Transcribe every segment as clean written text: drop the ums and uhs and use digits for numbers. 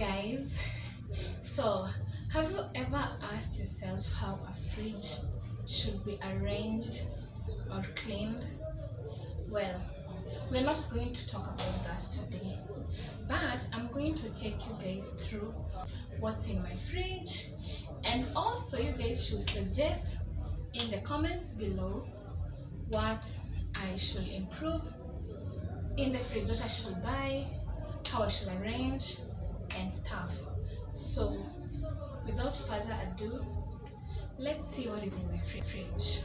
guys, so have you ever asked yourself how a fridge should be arranged or cleaned? Well, we're not going to talk about that today, but I'm going to take you guys through what's in my fridge, and also you guys should suggest in the comments below what I should improve in the fridge, what I should buy, how I should arrange and stuff. So without further ado, let's see what is in my fridge.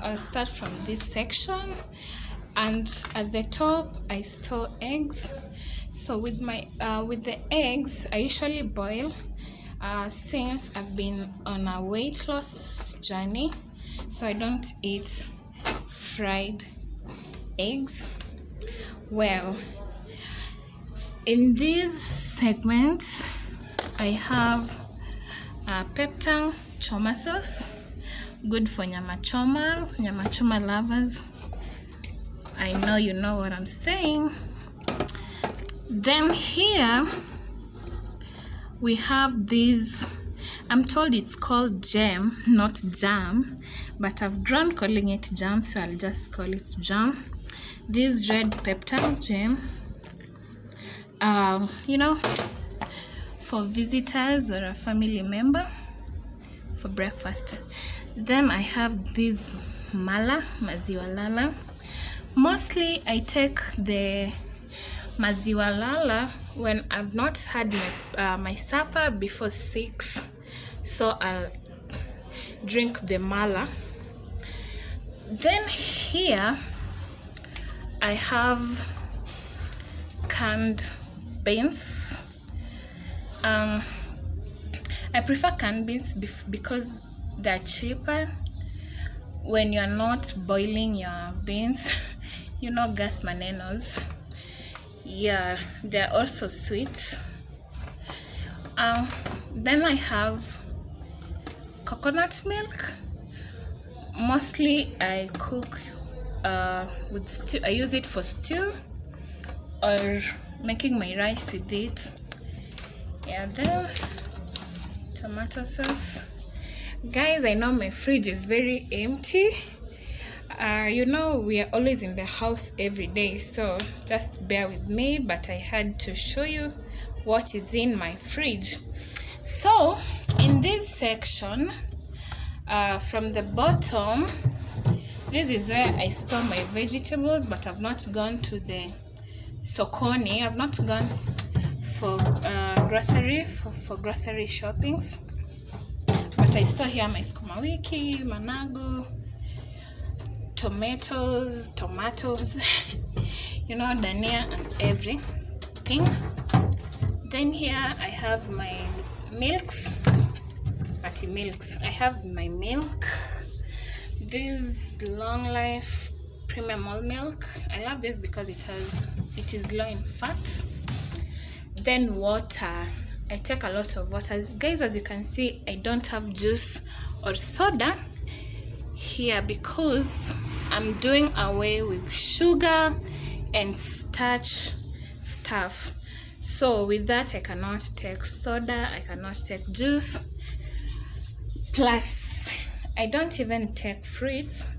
I'll start from this section, and at the top I store eggs. So with the eggs, I usually boil since I've been on a weight loss journey, so I don't eat fried eggs. Well, in this segment I have Peptang choma sauce, good for nyama choma lovers. I know you know what I'm saying. Then here we have this, I'm told it's called jam, not jam, but I've grown calling it jam, so I'll just call it jam. This red Peptang jam, for visitors or a family member for breakfast. Then I have this mala, maziwa lala. Mostly I take the maziwa lala when I've not had my supper before 6, so I'll drink the mala. Then here I have canned beans. I prefer canned beans because they're cheaper when you're not boiling your beans. Gas manenos. Yeah, they're also sweet. Then I have coconut milk. Mostly I cook with stew. I use it for stew or making my rice with it. Yeah, then tomato sauce. Guys, I know my fridge is very empty. We are always in the house every day, so just bear with me, but I had to show you what is in my fridge. So in this section, from the bottom, this is where I store my vegetables, but I've not gone to the sokoni. I've not gone for grocery for grocery shoppings, but I store here my sukuma wiki, managu, tomatoes, dania and everything. Then here I have my milks, I have my milk. This Long Life premium whole milk. I love this because it is low in fat. Then water. I take a lot of water. Guys, as you can see, I don't have juice or soda here because I'm doing away with sugar and starch stuff. So with that, I cannot take soda, I cannot take juice. Plus, I don't even take fruits.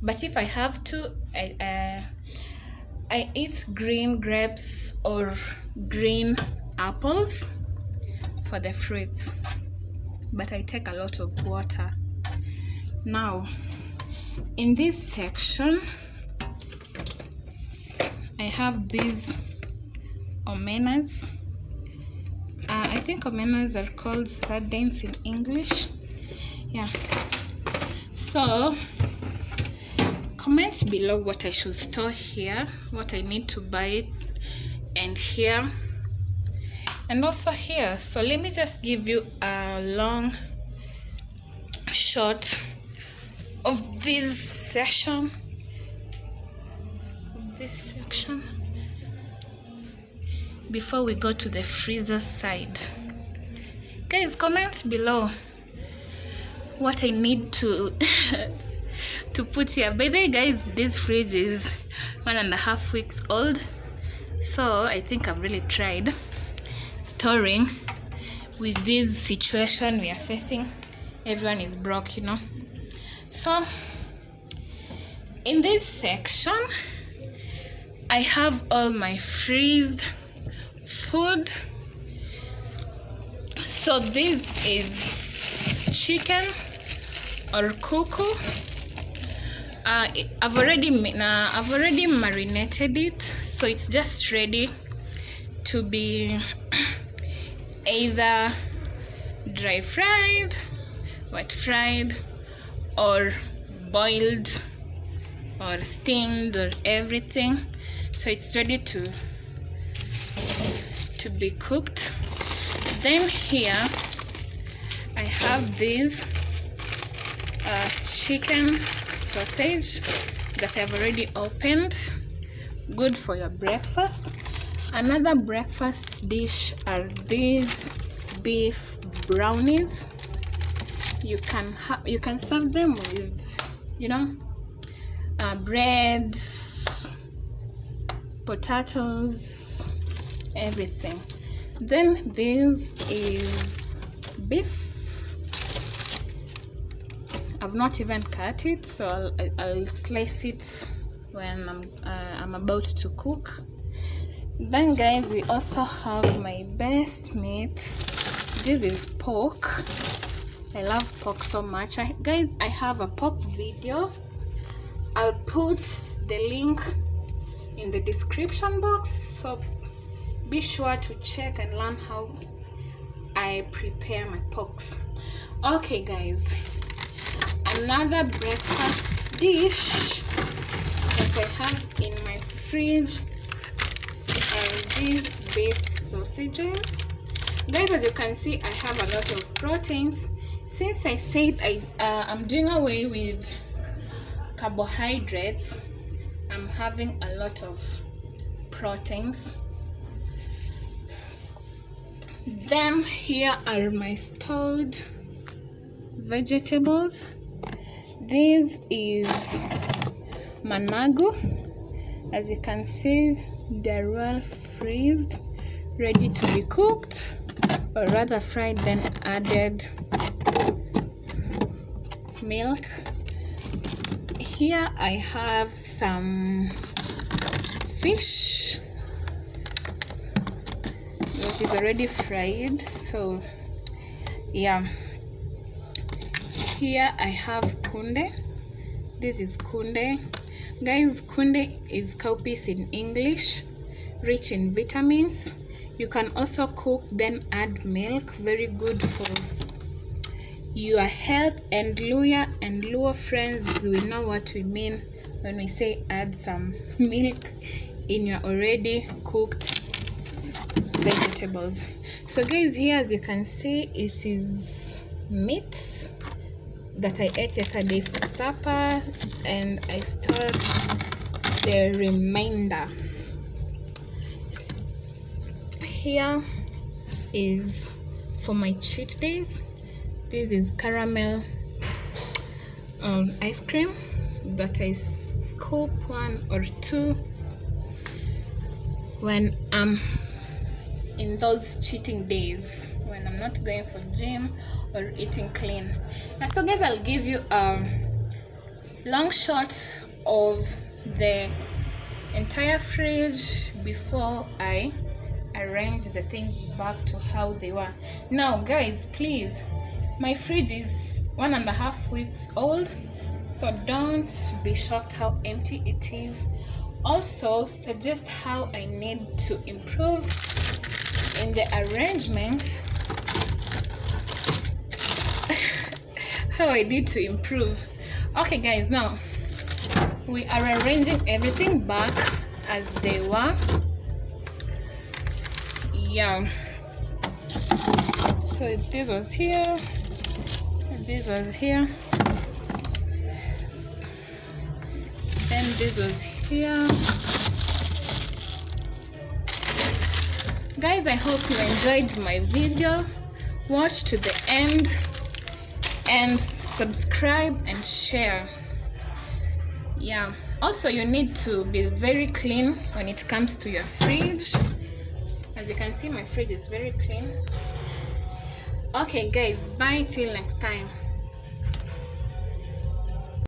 But if I have to, I eat green grapes or green apples for the fruits. But I take a lot of water. Now, in this section, I have these omenas. I think omenas are called sardines in English. Yeah. So, comment below what I should store here, what I need to buy, and here, and also here. So let me just give you a long shot of this section. Before we go to the freezer side. Guys, comment below what I need to to put here. By the way, guys, this fridge is 1.5 weeks old, so I think I've really tried storing with this situation we are facing. Everyone is broke, you know. So in this section I have all my freezed food. So this is chicken or kuku. I've already marinated it, so it's just ready to be either dry fried, wet fried, or boiled or steamed or everything. So it's ready to be cooked. Then here I have this chicken sausage that I've already opened. Good for your breakfast. Another breakfast dish are these beef brownies. You can serve them with, you know, bread, potatoes, everything. Then this is beef. I've not even cut it, so I'll slice it when I'm about to cook. Then guys, we also have my best meat. This is pork. I love pork so much. Guys, I have a pork video. I'll put the link in the description box, so be sure to check and learn how I prepare my porks. Okay guys, another breakfast dish that I have in my fridge are these beef sausages. Guys, as you can see, I have a lot of proteins. Since I said I'm doing away with carbohydrates, I'm having a lot of proteins. Then here are my stored vegetables. This is managu. As you can see, they're well freezed, ready to be cooked, or rather fried, then added milk. Here I have some fish that is already fried, so yeah. Here I have kunde. This is kunde. Guys, kunde is cowpeas in English, rich in vitamins. You can also cook, then add milk. Very good for your health. And Luo friends, we know what we mean when we say add some milk in your already cooked vegetables. So guys, here as you can see, it is meat that I ate yesterday for supper, and I stored the remainder. Here is for my cheat days. This is caramel ice cream that I scoop 1 or 2 when I'm in those cheating days, when I'm not going for gym or eating clean. And so guys, I'll give you a long shot of the entire fridge before I arrange the things back to how they were. Now guys, please, my fridge is 1.5 weeks old, so don't be shocked how empty it is. Also suggest how I need to improve in the arrangements. How I need to improve. Okay guys, now we are arranging everything back as they were. Yeah, so this was here, this was here, then this was here. Guys, I hope you enjoyed my video. watch to the end and subscribe and share. Yeah, also you need to be very clean when it comes to your fridge. As you can see, my fridge is very clean. Okay guys, bye till next time.